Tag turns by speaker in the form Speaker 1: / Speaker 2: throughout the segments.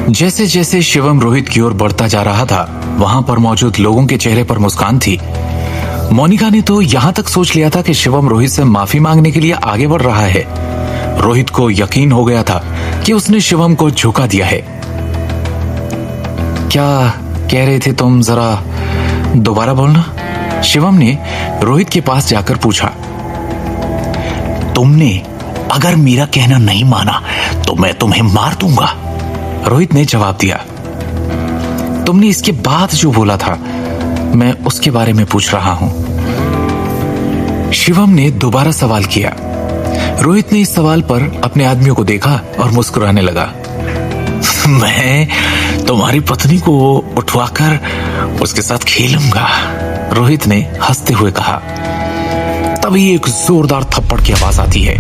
Speaker 1: जैसे जैसे शिवम रोहित की ओर बढ़ता जा रहा था, वहां पर मौजूद लोगों के चेहरे पर मुस्कान थी। मोनिका ने तो यहां तक सोच लिया था कि शिवम रोहित से माफी मांगने के लिए आगे बढ़ रहा है। रोहित को यकीन हो गया था कि उसने शिवम को झुका दिया है। क्या कह रहे थे तुम, जरा दोबारा बोलना? शिवम ने रोहित के पास जाकर पूछा।
Speaker 2: तुमने अगर मेरा कहना नहीं माना तो मैं तुम्हें मार दूंगा,
Speaker 1: रोहित ने जवाब दिया। तुमने इसके बाद जो बोला था, मैं उसके बारे में पूछ रहा हूं। शिवम ने दोबारा सवाल किया। रोहित ने इस सवाल पर अपने आदमियों को देखा और मुस्कुराने लगा।
Speaker 2: मैं तुम्हारी पत्नी को उठवाकर उसके साथ खेलूंगा,
Speaker 1: रोहित ने हंसते हुए कहा।
Speaker 2: तभी एक जोरदार थप्पड़ की आवाज आती है।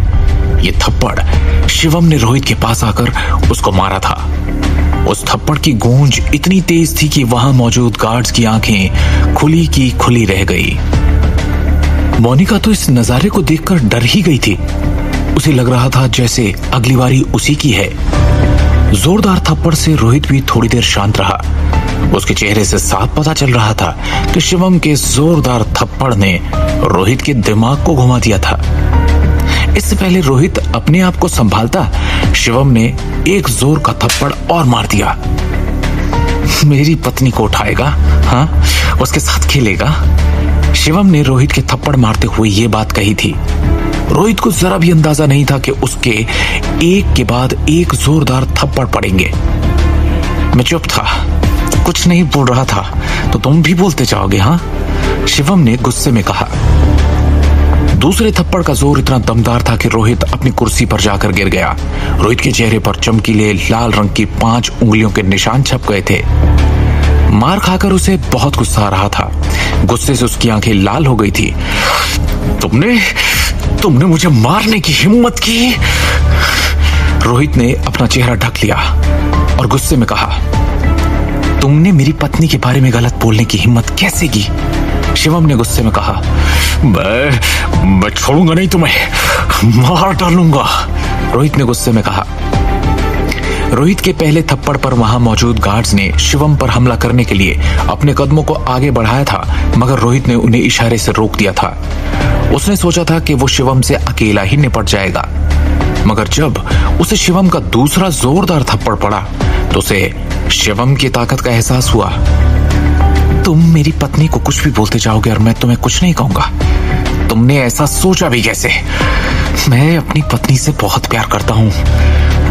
Speaker 2: ये थप्पड़ शिवम ने रोहित के पास आकर उसको मारा था। उस थप्पड़ की गूंज इतनी तेज थी कि वहां मौजूद गार्ड्स की आंखें खुली की खुली रह गई।
Speaker 1: मोनिका तो इस नजारे को देखकर डर ही गई थी। उसे लग रहा था जैसे अगली बारी उसी की है। जोरदार थप्पड़ से रोहित भी थोड़ी देर शांत रहा। उसके चेहरे से साफ पता चल रहा था कि शिवम के जोरदार थप्पड़ ने रोहित के दिमाग को घुमा दिया था। इससे पहले रोहित अपने आप को संभालता, शिवम ने एक जोर का थप्पड़ और मार दिया। मेरी पत्नी को उठाएगा, हाँ, उसके साथ खेलेगा? शिवम ने रोहित के थप्पड़ मारते हुए ये बात कही थी। रोहित को जरा भी अंदाजा नहीं था कि उसके एक के बाद एक जोरदार थप्पड़ पड़ेंगे। मैं चुप था, कुछ नहीं बोल रहा था, तो तुम भी बोलते जाओगे, हाँ? शिवम ने गुस्से में कहा। दूसरे थप्पड़ का जोर इतना दमदार था कि रोहित अपनी कुर्सी पर जाकर गिर गया। रोहित के चेहरे पर चमकीले लाल रंग की 5 उंगलियों के निशान छप गए थे। मार खाकर उसे बहुत गुस्सा आ रहा था। गुस्से से उसकी आंखें लाल हो गई थी।
Speaker 2: तुमने मुझे मारने की हिम्मत की?
Speaker 1: रोहित ने अपना चेहरा ढक लिया और गुस्से में कहा। तुमने मेरी पत्नी के बारे में गलत बोलने की हिम्मत कैसे की? शिवम ने गुस्से में कहा।
Speaker 2: मैं छोड़ूंगा नहीं, तुम्हें मार डालूंगा,
Speaker 1: रोहित ने गुस्से में कहा। रोहित के पहले थप्पड़ पर वहां मौजूद गार्ड्स ने शिवम पर हमला करने के लिए अपने कदमों को आगे बढ़ाया था, मगर रोहित ने उन्हें इशारे से रोक दिया था। उसने सोचा था कि वो शिवम से अकेला ही निपट जाएगा, मगर जब उसे शिवम का दूसरा जोरदार थप्पड़ पड़ा तो उसे शिवम की ताकत का एहसास हुआ। तुम मेरी पत्नी को कुछ भी बोलते जाओगे और मैं तुम्हें कुछ नहीं कहूंगा। तुमने ऐसा सोचा भी कैसे? मैं अपनी पत्नी से बहुत प्यार करता हूँ।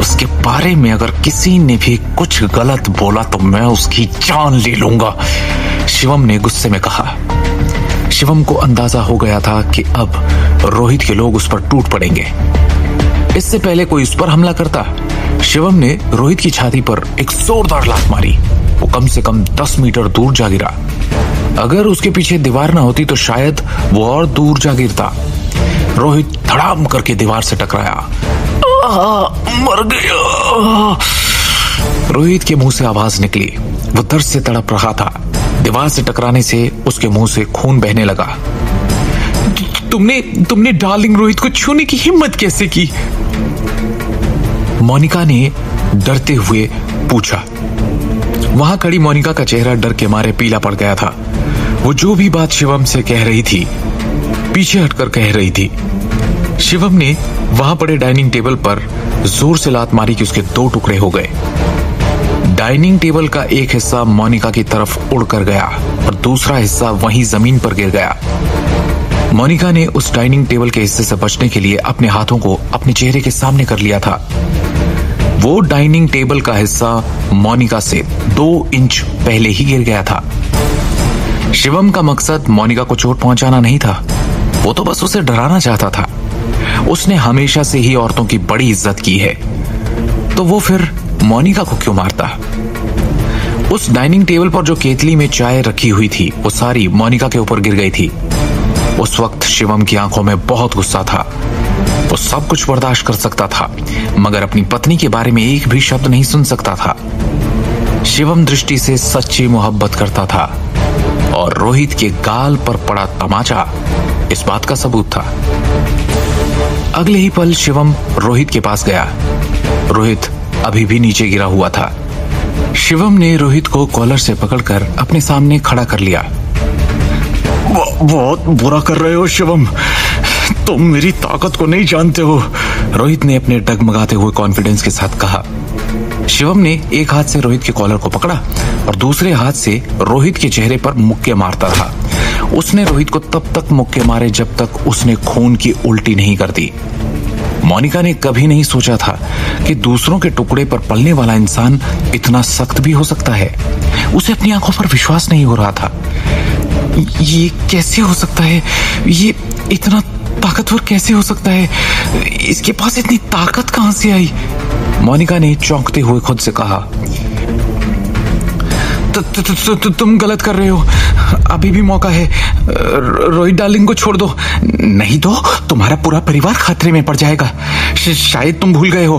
Speaker 1: उसके बारे में अगर किसी ने भी कुछ गलत बोला तो मैं उसकी जान ले लूंगा, शिवम ने गुस्से में कहा। शिवम को अंदाजा हो गया था कि अब रोहित के लोग उस पर टूट पड़ेंगे। इससे पहले कोई उस पर हमला करता, शिवम ने रोहित की छाती पर एक जोरदार लात मारी। वो कम से कम 10 मीटर दूर जा गिरा। अगर उसके पीछे दीवार ना होती तो शायद वो और दूर जा गिरता। रोहित धड़ाम करके दीवार से टकराया।
Speaker 2: मर गया।
Speaker 1: रोहित के मुंह से आवाज निकली। वो दर्द से तड़प रहा था। दीवार से टकराने से उसके मुंह से खून बहने लगा। तुमने डार्लिंग रोहित को छूने की हिम्मत कैसे की? मोनिका ने डरते हुए पूछा। वहां खड़ी मोनिका का चेहरा डर के मारे पीला पड़ गया था। वो जो भी बात शिवम से कह रही थी, पीछे हटकर कह रही थी। शिवम ने वहां पड़े डाइनिंग टेबल पर जोर से लात मारी कि उसके 2 टुकड़े हो गए। डाइनिंग टेबल का एक हिस्सा मोनिका की तरफ उड़कर गया और दूसरा हिस्सा वहीं जमीन पर गिर गया। मोनिका ने उस डाइनिंग टेबल के हिस्से से बचने के लिए अपने हाथों को अपने चेहरे के सामने कर लिया था। वो डाइनिंग टेबल का हिस्सा मोनिका से 2 इंच पहले ही गिर गया था। शिवम का मकसद मोनिका को चोट पहुंचाना नहीं था, वो तो बस उसे डराना चाहता था। उसने हमेशा से ही औरतों की बड़ी इज्जत की है, तो वो फिर मोनिका को क्यों मारता? उस डाइनिंग टेबल पर जो केतली में चाय रखी हुई थी वो सारी मोनिका के ऊपर गिर गई थी। उस वक्त शिवम की आंखों में बहुत गुस्सा था। वो सब कुछ बर्दाश्त कर सकता था, मगर अपनी पत्नी के बारे में एक भी शब्द नहीं सुन सकता था। शिवम दृष्टि से सच्ची मोहब्बत करता था और रोहित के गाल पर पड़ा तमाचा इस बात का सबूत था। अगले ही पल शिवम रोहित के पास गया। रोहित अभी भी नीचे गिरा हुआ था।
Speaker 2: शिवम ने रोहित को कॉलर से पकड़कर अपने सामने खड़ा कर लिया।
Speaker 1: बहुत बुरा कर रहे हो शिवम, तुम मेरी ताकत को नहीं जानते हो,
Speaker 2: रोहित ने अपने डगमगाते हुए कॉन्फिडेंस के साथ कहा। शिवम ने एक हाथ से रोहित के कॉलर को पकड़ा और दूसरे हाथ से रोहित के चेहरे पर मुक्के मारता रहा। उसने रोहित को तब तक मुक्के मारे जब तक उसने खून की उल्टी नहीं कर दी। मोनिका ने कभी नहीं सोचा था कि दूसरों के टुकड़े पर पलने वाला इंसान इतना सख्त भी हो सकता है। उसे अपनी आंखों पर विश्वास नहीं हो रहा था। ये कैसे हो सकता है? ये इतना ताकतवर कैसे हो सकता है? इसके पास इतनी ताकत कहां से आई? मोनिका ने चौंकते हुए खुद से कहा। तुम गलत कर रहे हो, अभी भी मौका है। रोहित डार्लिंग को छोड़ दो, नहीं तो तुम्हारा पूरा परिवार खतरे में पड़ जाएगा। शायद तुम भूल गए हो,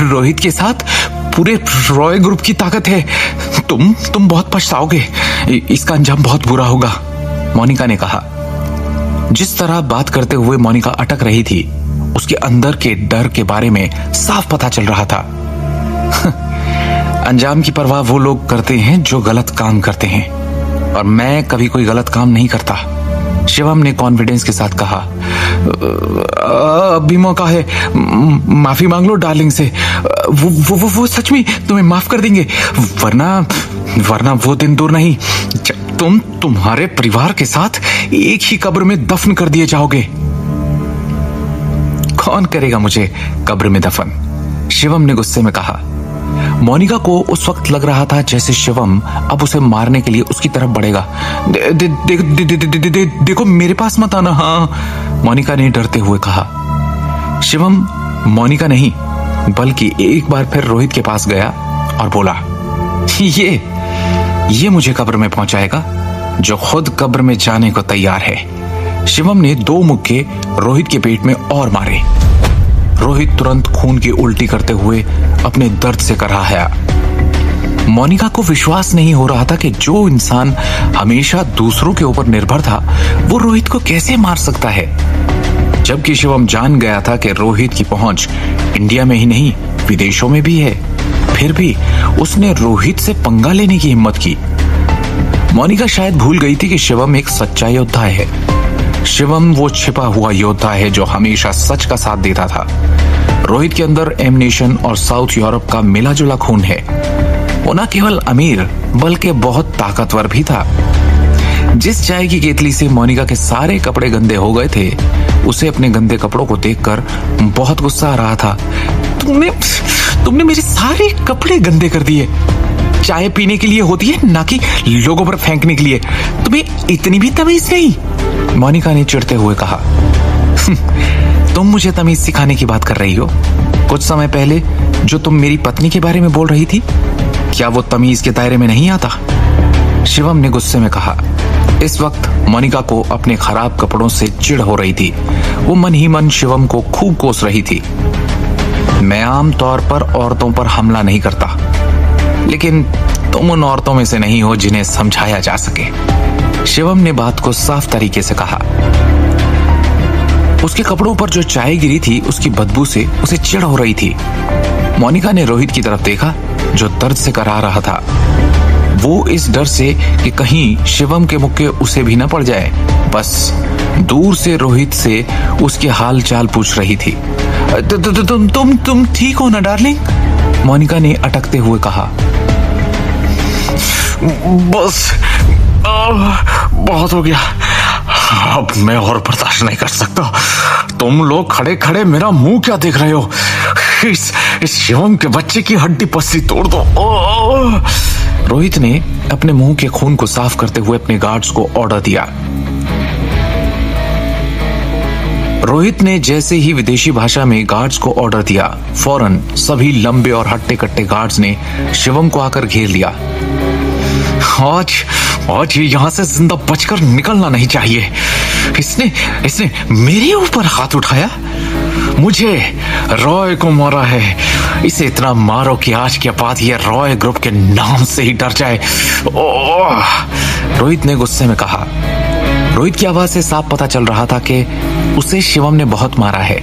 Speaker 2: रोहित के साथ पूरे रॉय ग्रुप की ताकत है। तुम बहुत पछताओगे, इसका अंजाम बहुत बुरा होगा, मोनिका ने कहा। जिस तरह बात करते हुए मोनिका अटक रही थी, उसके अंदर के डर के बारे में साफ पता चल रहा था। अंजाम की परवाह वो लोग करते हैं जो गलत काम करते हैं, और मैं कभी कोई गलत काम नहीं करता, शिवम ने कॉन्फिडेंस के साथ कहा। अभी मौका है, माफी मांग लो डार्लिंग से। वो सच में तुम्हें माफ कर देंगे, वरना वो दिन दूर नहीं जब तुम्हारे परिवार के साथ एक ही कब्र में दफन कर दिए जाओगे। कौन करेगा मुझे कब्र में दफन? शिवम ने गुस्से में कहा। मोनिका को उस वक्त लग रहा था जैसे शिवम अब उसे मारने के लिए उसकी तरफ बढ़ेगा। देखो मेरे पास मत आना। हाँ, मोनिका ने डरते हुए कहा। शिवम मोनिका नहीं बल्कि एक बार फिर रोहित के पास गया और बोला, ये मुझे कब्र में पहुंचाएगा जो खुद कब्र में जाने को तैयार है। शिवम ने 2 मुक्के रोहित के पेट में और मारे। रोहित तुरंत खून की उल्टी करते हुए अपने दर्द से कराहया। मोनिका को विश्वास नहीं हो रहा था कि जो इंसान हमेशा दूसरों के ऊपर निर्भर था, वो रोहित को कैसे मार सकता है। जबकि शिवम जान गया था कि रोहित की पहुंच इंडिया में ही नहीं विदेशों में भी है, फिर भी उसने रोहित से पंगा लेने की हिम्मत की। मोनिका शायद भूल गई थी कि शिवम एक सच्चा योद्धा है। शिवम वो छिपा हुआ योद्धा है जो हमेशा सच का साथ देता था। रोहित के अंदर एमनेशन और साउथ यूरोप का मिला जुला खून है। वो न केवल अमीर बल्कि बहुत ताकतवर भी था। जिस चाय की केतली से मोनिका के सारे कपड़े गंदे हो गए थे, उसे अपने गंदे कपड़ों को देखकर बहुत गुस्सा आ रहा था। तुमने मेरे सारे कपड़े गंदे कर दिए। चाय पीने के लिए होती है, ना कि लोगों पर फेंकने के लिए। तुम्हें इतनी भी तमीज नहीं? मोनिका ने चिढ़ते हुए कहा। तुम मुझे तमीज सिखाने की बात कर रही हो? कुछ समय पहले जो तुम मेरी पत्नी के बारे में बोल रही थी, क्या वो तमीज के दायरे में नहीं आता? शिवम ने गुस्से में कहा। इस वक्त मोनिका को अपने खराब कपड़ों से चिढ़ हो रही थी। वो मन ही मन शिवम को खूब कोस रही थी। मैं आम तौर पर औरतों पर हमला नहीं करता, लेकिन तुम उन औरतों में से नहीं हो जिन्हें समझाया जा सके। शिवम ने बात को साफ तरीके से कहा। उसके कपड़ों पर जो चाय गिरी थी, उसकी बदबू से उसे चिढ़ हो रही थी। मोनिका ने रोहित की तरफ देखा जो दर्द से करा रहा था। वो इस डर से कि कहीं शिवम के मुक्के उसे भी न पड़ जाए, बस दूर से रोहित से उसके हाल चाल पूछ रही थी। तुम ठीक हो ना डार्लिंग? मोनिका ने अटकते हुए कहा।
Speaker 1: बस बहुत हो गया, अब मैं और बर्दाश्त नहीं कर सकता। तुम लोग खड़े खड़े मेरा मुंह क्या देख रहे हो? इस शिवम के बच्चे की हड्डी पस्सी तोड़ दो।
Speaker 2: रोहित ने अपने मुंह के खून को साफ करते हुए अपने गार्ड्स को ऑर्डर दिया। रोहित ने जैसे ही विदेशी भाषा में गार्ड्स को ऑर्डर दिया, फौरन सभी लंबे और हट्टे कट्टे गार्ड्स ने शिवम को आकर घेर लिया। आज ये यहाँ से जिंदा बचकर निकलना नहीं चाहिए। इसने मेरे ऊपर हाथ उठाया, मुझे रॉय को मारा है। इसे इतना मारो कि आज के बाद ये रॉय ग्रुप के नाम से ही डर जाए। रोहित ने गुस्से में कहा। रोहित की आवाज से साफ पता चल रहा था कि उसे शिवम ने बहुत मारा है।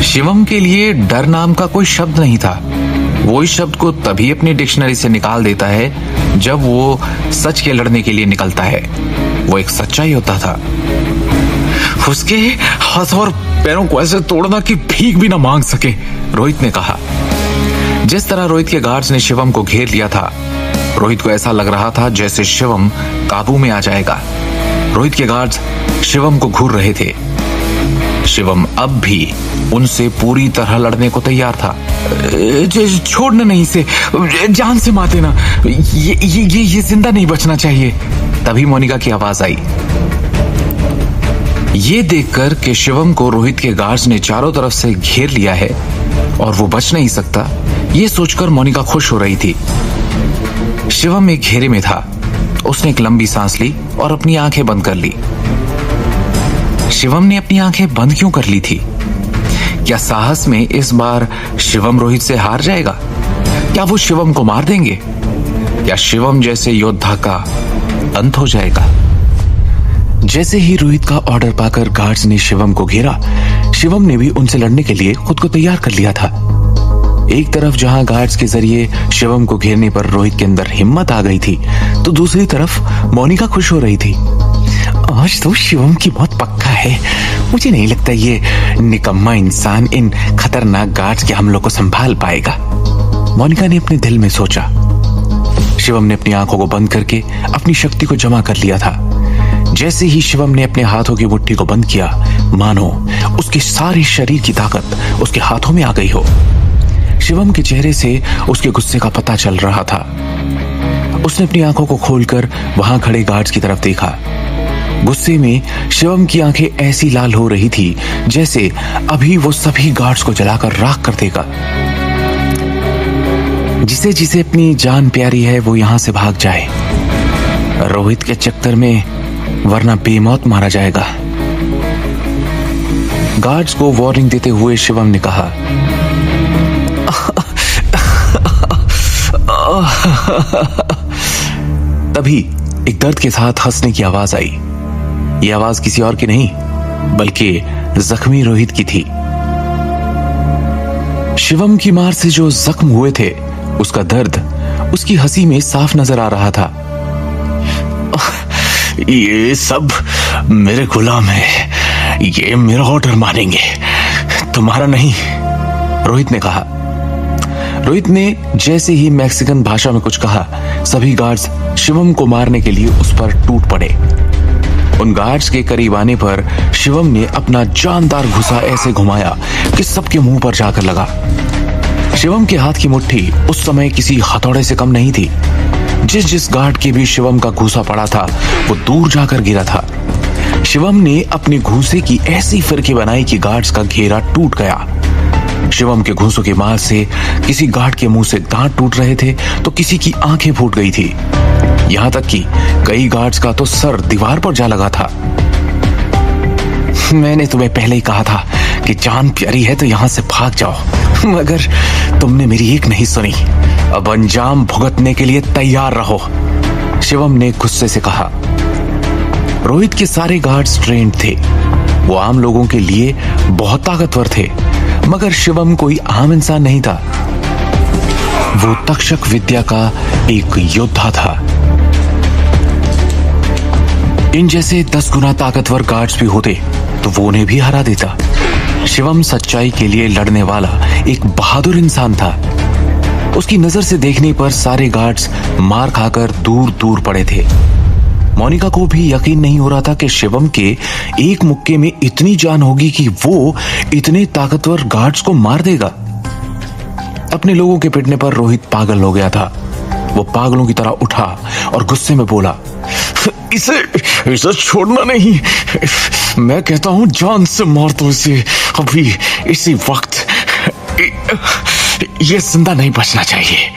Speaker 2: शिवम के लिए डर नाम का कोई शब्द नहीं था। वो इस शब्द को तभी अपनी डिक्शनरी से निकाल देता है जब वो सच के लड़ने के लिए निकलता है। वो एक सच्चा योद्धा था।
Speaker 1: उसके हाथ और पैरों को ऐसे तोड़ना कि भीख भी ना मांग सके,
Speaker 2: रोहित ने कहा। जिस तरह रोहित के गार्ड्स ने शिवम को घेर लिया था, रोहित को ऐसा लग रहा था जैसे शिवम काबू में आ जाएगा। रोहित के गार्ड्स शिवम को घूर रहे थे। शिवम अब भी उनसे पूरी तरह लड़ने को तैयार था।
Speaker 1: छोड़ना नहीं इसे, जान से मार देना, ये जिंदा नहीं बचना चाहिए।
Speaker 2: तभी मोनिका की आवाज आई। ये देखकर कि शिवम को रोहित के गार्ड्स ने चारों तरफ से घेर लिया है और वो बच नहीं सकता, ये सोचकर मोनिका खुश हो रही थी। शिवम एक घेरे में था। उसने एक लंबी सांस ली और अपनी आंखें बंद कर ली। शिवम ने अपनी आंखें बंद क्यों कर ली थी? क्या साहस में इस बार शिवम रोहित से हार जाएगा? क्या वो शिवम को मार देंगे? या शिवम जैसे योद्धा का अंत हो जाएगा? जैसे ही रोहित का ऑर्डर पाकर गार्ड्स ने शिवम को घेरा, शिवम ने भी उनसे लड़ने के लिए खुद को तैयार कर लिया था। एक तरफ जहां गार्ड्स के जरिए शिवम को घेरने पर रोहित के अंदर हिम्मत आ गई थी, तो दूसरी तरफ मोनिका खुश हो रही थी। आज तो शिवम की मौत पक्का है। मुझे नहीं लगता ये निकम्मा इंसान इन खतरनाक गार्ड्स के हमलों को संभाल पाएगा, मोनिका ने अपने दिल में सोचा। शिवम ने अपनी आंखों को बंद करके अपनी शक्ति को जमा कर लिया था। जैसे ही शिवम ने अपने हाथों की मुट्ठी को बंद किया, मानो उसके सारे शरीर की ताकत उसके हाथों में आ गई हो। शिवम के चेहरे से उसके गुस्से का पता चल रहा था। उसने अपनी आंखों को खोलकर वहां खड़े गार्ड्स की तरफ देखा। गुस्से में शिवम की आंखें ऐसी लाल हो रही थी जैसे अभी वो सभी गार्ड्स को जलाकर राख कर देगा। जिसे जिसे अपनी जान प्यारी है वो यहां से भाग जाए, रोहित के चक्कर में, वरना बेमौत मारा जाएगा। गार्ड्स को वार्निंग देते हुए शिवम ने कहा। तभी एक दर्द के साथ हंसने की आवाज आई। यह आवाज किसी और की नहीं बल्कि जख्मी रोहित की थी। शिवम की मार से जो जख्म हुए थे, उसका दर्द उसकी हंसी में साफ नजर आ रहा था।
Speaker 3: ये सब मेरे गुलाम है, ये मेरा ऑर्डर मानेंगे, तुम्हारा नहीं,
Speaker 2: रोहित ने कहा। रोहित ने जैसे ही मैक्सिकन भाषा में कुछ कहा, सभी गार्ड्स शिवम को मारने के लिए उस पर टूट पड़े। उन गार्ड्स के करीब आने पर शिवम ने अपना जानदार घुसा ऐसे घुमाया कि सबके मुंह पर जाकर लगा। शिवम के हाथ की मुट्ठी उस समय किसी हथौड़े से कम नहीं थी। जिस जिस गार्ड के भी शिवम का घूसा पड़ा था, वो दूर जाकर गिरा था। शिवम ने अपने घूसे की ऐसी फिरकी बनाई कि गार्ड्स का घेरा टूट गया। शिवम के घूसों के मार से किसी गार्ड के मुंह से दांत टूट रहे थे, तो किसी की आंखें फूट गई थी। यहां तक कि कई गार्ड्स का तो सर दीवार पर जा लगा था। मैंने तुम्हें पहले ही कहा था कि जान प्यारी है तो यहां से भाग जाओ, मगर तुमने मेरी एक नहीं सुनी। अब अंजाम भुगतने के लिए तैयार रहो, शिवम ने गुस्से से कहा। रोहित के सारे गार्ड्स ट्रेंड थे। वो आम लोगों के लिए बहुत ताकतवर थे, मगर शिवम कोई आम इंसान नहीं था। वो तक्षक विद्या का एक योद्धा था। इन जैसे 10 गुना ताकतवर गार्ड्स भी होते तो वो उन्हें भी हरा देता। शिवम सच्चाई के लिए लड़ने वाला एक बहादुर इंसान था। उसकी नजर से देखने पर सारे गार्ड्स मार खाकर दूर दूर पड़े थे। मोनिका को भी यकीन नहीं हो रहा था कि शिवम के एक मुक्के में इतनी जान होगी कि वो इतने ताकतवर गार्ड्स को मार देगा। अपने लोगों के पिटने पर रोहित पागल हो गया था। वो पागलों की तरह उठा और गुस्से में बोला,
Speaker 3: इसे छोड़ना नहीं, मैं कहता हूं जान से मार दो इसे अभी, इसी वक्त। ये जिंदा नहीं बचना चाहिए।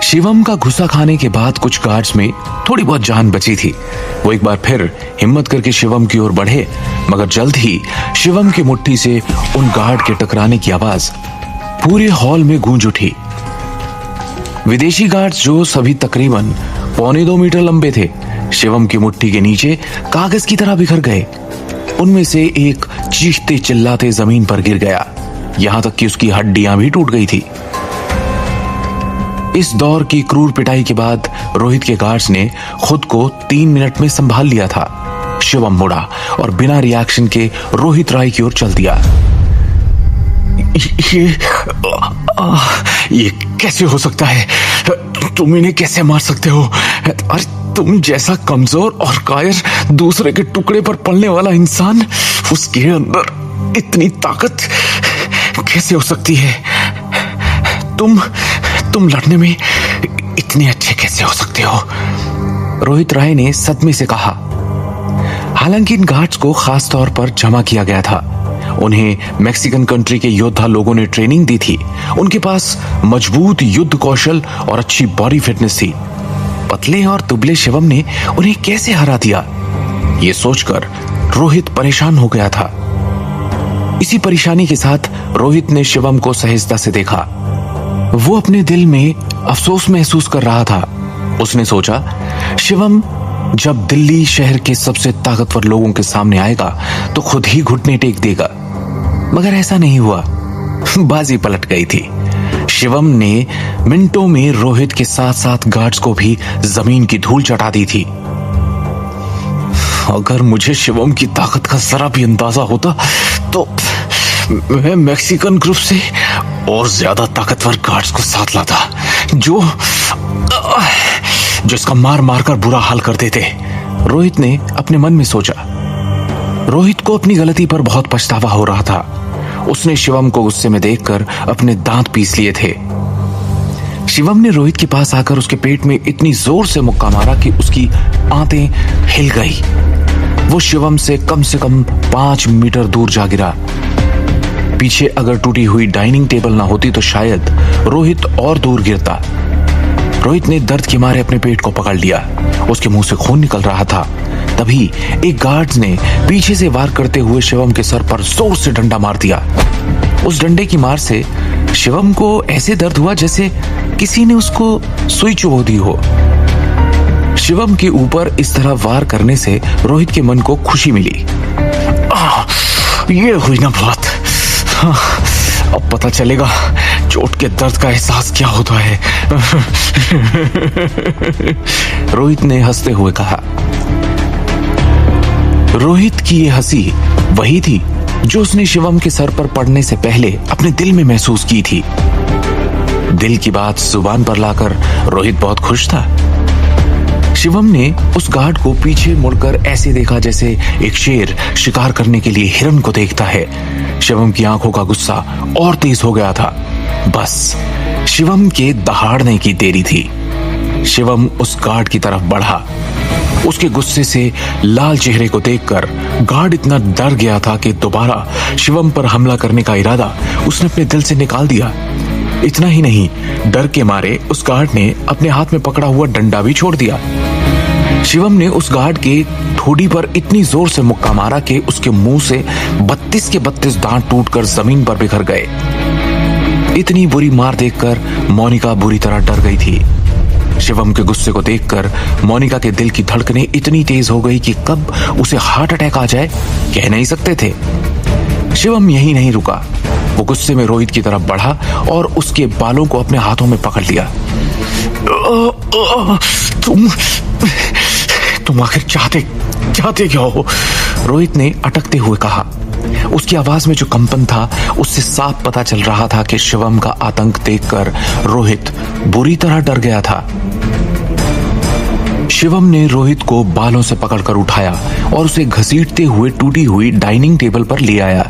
Speaker 2: शिवम का घुसा खाने के बाद कुछ गार्ड्स में थोड़ी बहुत जान बची थी। वो एक बार फिर हिम्मत करके शिवम की ओर बढ़े, मगर जल्द ही शिवम की मुट्ठी से उन गार्ड के टकराने की आवाज पूरे हॉल में गूंज उठी। विदेशी गार्ड्स, जो सभी तकरीबन 1.25 मीटर लंबे थे, शिवम की मुट्ठी के नीचे कागज की तरह बिखर गए। उनमें से एक चीखते चिल्लाते जमीन पर गिर गया। यहां तक कि उसकी हड्डियां भी टूट गई थी। इस दौर की क्रूर पिटाई के बाद रोहित के गार्ड्स ने खुद को 3 मिनट में संभाल लिया था। शिवम मुड़ा और बिना रिएक्शन के रोहित राय की ओर चल दिया।
Speaker 3: ये कैसे हो सकता है? तुम इन्हें कैसे मार सकते हो? अरे तुम जैसा कमजोर और कायर दूसरे के टुकड़े पर पलने वाला इंसान, उसके अंदर इतनी ताकत कैसे हो सकती है? तुम लड़ने में इतने अच्छे कैसे हो सकते हो?
Speaker 2: रोहित राय ने सदमे से कहा। हालांकि इन गार्ड्स को खास तौर पर जमा किया गया था। उन्हें मैक्सिकन कंट्री के योद्धा लोगों ने ट्रेनिंग दी थी। उनके पास मजबूत युद्ध कौशल और अच्छी बॉडी फिटनेस थी। पतले और दुबले शिवम ने उन्हें कैसे हरा दिया, ये सोचकर रोहित परेशान हो गया था। इसी परेशानी के साथ रोहित ने शिवम को सहजता से देखा। वो अपने दिल में अफसोस महसूस कर रहा था। उसने सोचा, शिवम जब दिल्ली शहर के सबसे ताकतवर लोगों के सामने आएगा तो खुद ही घुटने टेक देगा। मगर ऐसा नहीं हुआ। बाजी पलट गई थी। शिवम ने मिनटों में रोहित के साथ साथ गार्ड्स को भी जमीन की धूल चटा दी थी।
Speaker 3: अगर मुझे शिवम की ताकत का जरा भी अंदाजा होता तो मैं मैक्सिकन ग्रुप से और ज्यादा ताकतवर गार्ड्स को साथ लाता, जो इसका मार मार कर बुरा हाल कर देते।
Speaker 2: रोहित ने अपने मन में सोचा। रोहित को अपनी गलती पर बहुत पछतावा हो रहा था। उसने शिवम को गुस्से में देखकर अपने दांत पीस लिए थे। शिवम ने रोहित के पास आकर उसके पेट में इतनी जोर से मुक्का मारा कि उसकी आंतें हिल गई। वो शिवम से कम 5 मीटर दूर जा गिरा। पीछे अगर टूटी हुई डाइनिंग टेबल ना होती तो शायद रोहित और दूर गिरता। रोहित ने दर्द के मारे अपने पेट को पकड़ लिया। उसके मुंह से खून निकल रहा था। तभी एक गार्ड्स ने पीछे से वार करते हुए शिवम के सर पर जोर से डंडा मार दिया। उस डंडे की मार से शिवम को ऐसे दर्द हुआ जैसे किसी ने उसको सुई चुभो दी हो। शिवम के ऊपर इस तरह वार करने से रोहित के मन को खुशी मिली।
Speaker 3: ये हुई ना बात। अब पता चलेगा चोट के दर्द का एहसास क्या होता है।
Speaker 2: रोहित ने हंसते हुए कहा। रोहित की ये हंसी वही थी जो उसने शिवम के सर पर पड़ने से पहले अपने दिल में महसूस की थी। दिल की बात जुबान पर लाकर रोहित बहुत खुश था। शिवम ने उस गार्ड को पीछे मुड़कर ऐसे देखा जैसे एक शेर शिकार करने के लिए हिरन को देखता है। शिवम की आंखों का गुस्सा और तेज हो गया था। बस शिवम के दहाड़ने की देरी थी। शिवम उस गार्ड की तरफ बढ़ा। उसके गुस्से से लाल चेहरे को देखकर गार्ड इतना डर गया था कि दोबारा शिवम पर हमला करने का इरादा उसने अपने दिल से निकाल दिया। इतना ही नहीं, डर के मारे उस गार्ड ने अपने हाथ में पकड़ा हुआ डंडा भी छोड़ दिया। शिवम ने उस गार्ड के ठोड़ी पर इतनी जोर से मुक्का मारा कि उसके मुंह से 32 के 32 दांत टूटकर जमीन पर बिखर गए। इतनी बुरी मार देखकर मोनिका बुरी तरह डर गई थी। शिवम के गुस्से को देखकर मोनिका के दिल की धड़कनें इतनी तेज हो गई कि कब उसे हार्ट अटैक आ जाए कह नहीं सकते थे। शिवम यहीं नहीं रुका। वो गुस्से में रोहित की तरफ बढ़ा और उसके बालों को अपने हाथों में पकड़ लिया।
Speaker 3: तुम आखिर चाहते क्या हो?
Speaker 2: रोहित ने अटकते हुए कहा। उसकी आवाज में जो कंपन था उससे साफ पता चल रहा था कि शिवम का आतंक देखकर रोहित बुरी तरह डर गया था। शिवम ने रोहित को बालों से पकड़कर उठाया और उसे घसीटते हुए टूटी हुई डाइनिंग टेबल पर ले आया।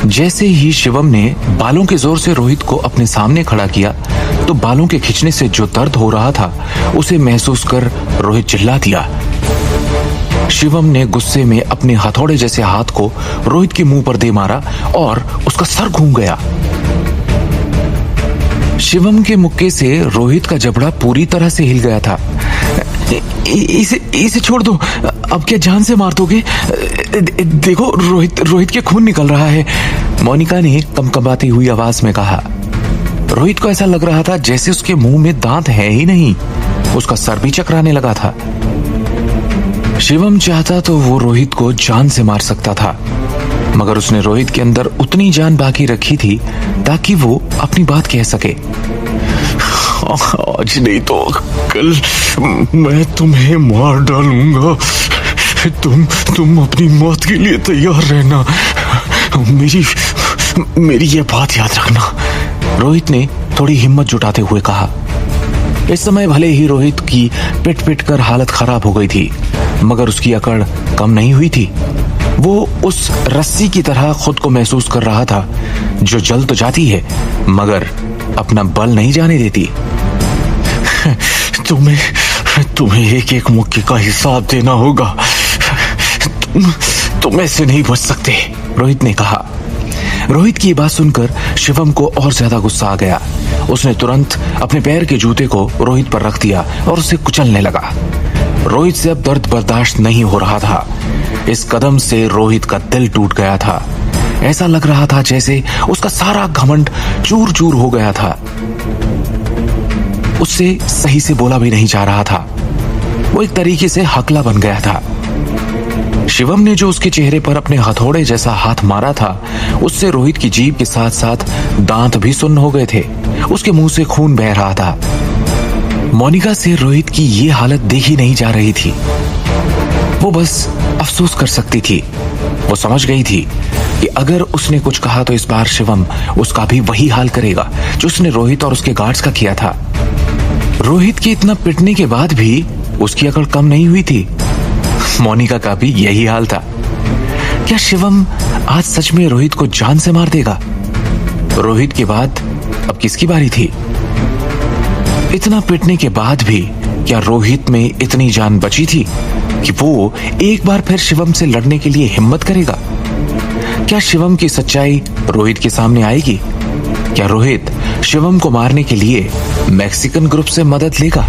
Speaker 2: जैसे ही शिवम ने बालों के जोर से रोहित को अपने सामने खड़ा किया तो बालों के खींचने से जो दर्द हो रहा था उसे महसूस कर रोहित चिल्ला दिया। शिवम ने गुस्से में अपने हथौड़े जैसे हाथ को रोहित के मुंह पर दे मारा और उसका सर घूम गया। शिवम के मुक्के से रोहित का जबड़ा पूरी तरह से हिल गया था।
Speaker 3: इसे छोड़ दो, अब क्या जान से मार दोगे? देखो रोहित के खून निकल रहा है,
Speaker 2: मोनिका ने कमकमाती हुई आवाज में कहा। रोहित को ऐसा लग रहा था जैसे उसके मुंह में दांत है ही नहीं। उसका सर भी चकराने लगा था। शिवम चाहता तो वो रोहित को जान से मार सकता था, मगर उसने रोहित के अंदर उतनी जान बाकी रखी थी ताकि वो अपनी बात कह सके।
Speaker 3: आज नहीं तो कल मैं तुम्हें मार डालूंगा। तुम अपनी मौत के लिए तैयार रहना। मेरी ये बात याद रखना।
Speaker 2: रोहित ने थोड़ी हिम्मत जुटाते हुए कहा। इस समय भले ही रोहित की पिट पिट कर हालत खराब हो गई थी, मगर उसकी अकड़ कम नहीं हुई थी। वो उस रस्सी की तरह खुद को महसूस कर रहा था जो जल तो जाती है मगर अपना बल नहीं जाने देती।
Speaker 3: तुम्हें एक एक मुक्के का हिसाब देना होगा। तुम ऐसे नहीं बच सकते,
Speaker 2: रोहित ने कहा। रोहित की बात सुनकर शिवम को और ज्यादा गुस्सा आ गया। उसने तुरंत अपने पैर के जूते को रोहित पर रख दिया और उसे कुचलने लगा। रोहित से अब दर्द बर्दाश्त नहीं हो रहा था। इस कदम से रोहित का दिल टूट गया था। ऐसा लग रहा था जैसे उसका सारा घमंड चूर चूर हो गया था। उससे सही से बोला भी नहीं जा रहा था। वो एक तरीके से हकला बन गया था। शिवम ने जो उसके चेहरे पर अपने हथौड़े जैसा हाथ मारा था, उससे रोहित की जीभ के साथ साथ दांत भी सुन्न हो गए थे। उसके मुंह से खून बह रहा था। मोनिका से रोहित की ये हालत देखी नहीं जा रही थी। वो बस अफसोस कर सकती थी। वो समझ गई थी कि अगर उसने कुछ कहा तो इस बार शिवम उसका भी वही हाल करेगा जो उसने रोहित और उसके गार्ड्स का किया था। रोहित के इतना पिटने के बाद भी उसकी अकड़ कम नहीं हुई थी। मोनिका का भी यही हाल था। क्या शिवम आज सच में रोहित को जान से मार देगा? रोहित के बाद अब किसकी बारी थी? इतना पिटने के बाद भी क्या रोहित में इतनी जान बची थी कि वो एक बार फिर शिवम से लड़ने के लिए हिम्मत करेगा? क्या शिवम की सच्चाई रोहित के सामने आएगी? क्या रोहित शिवम को मारने के लिए मैक्सिकन ग्रुप से मदद लेगा?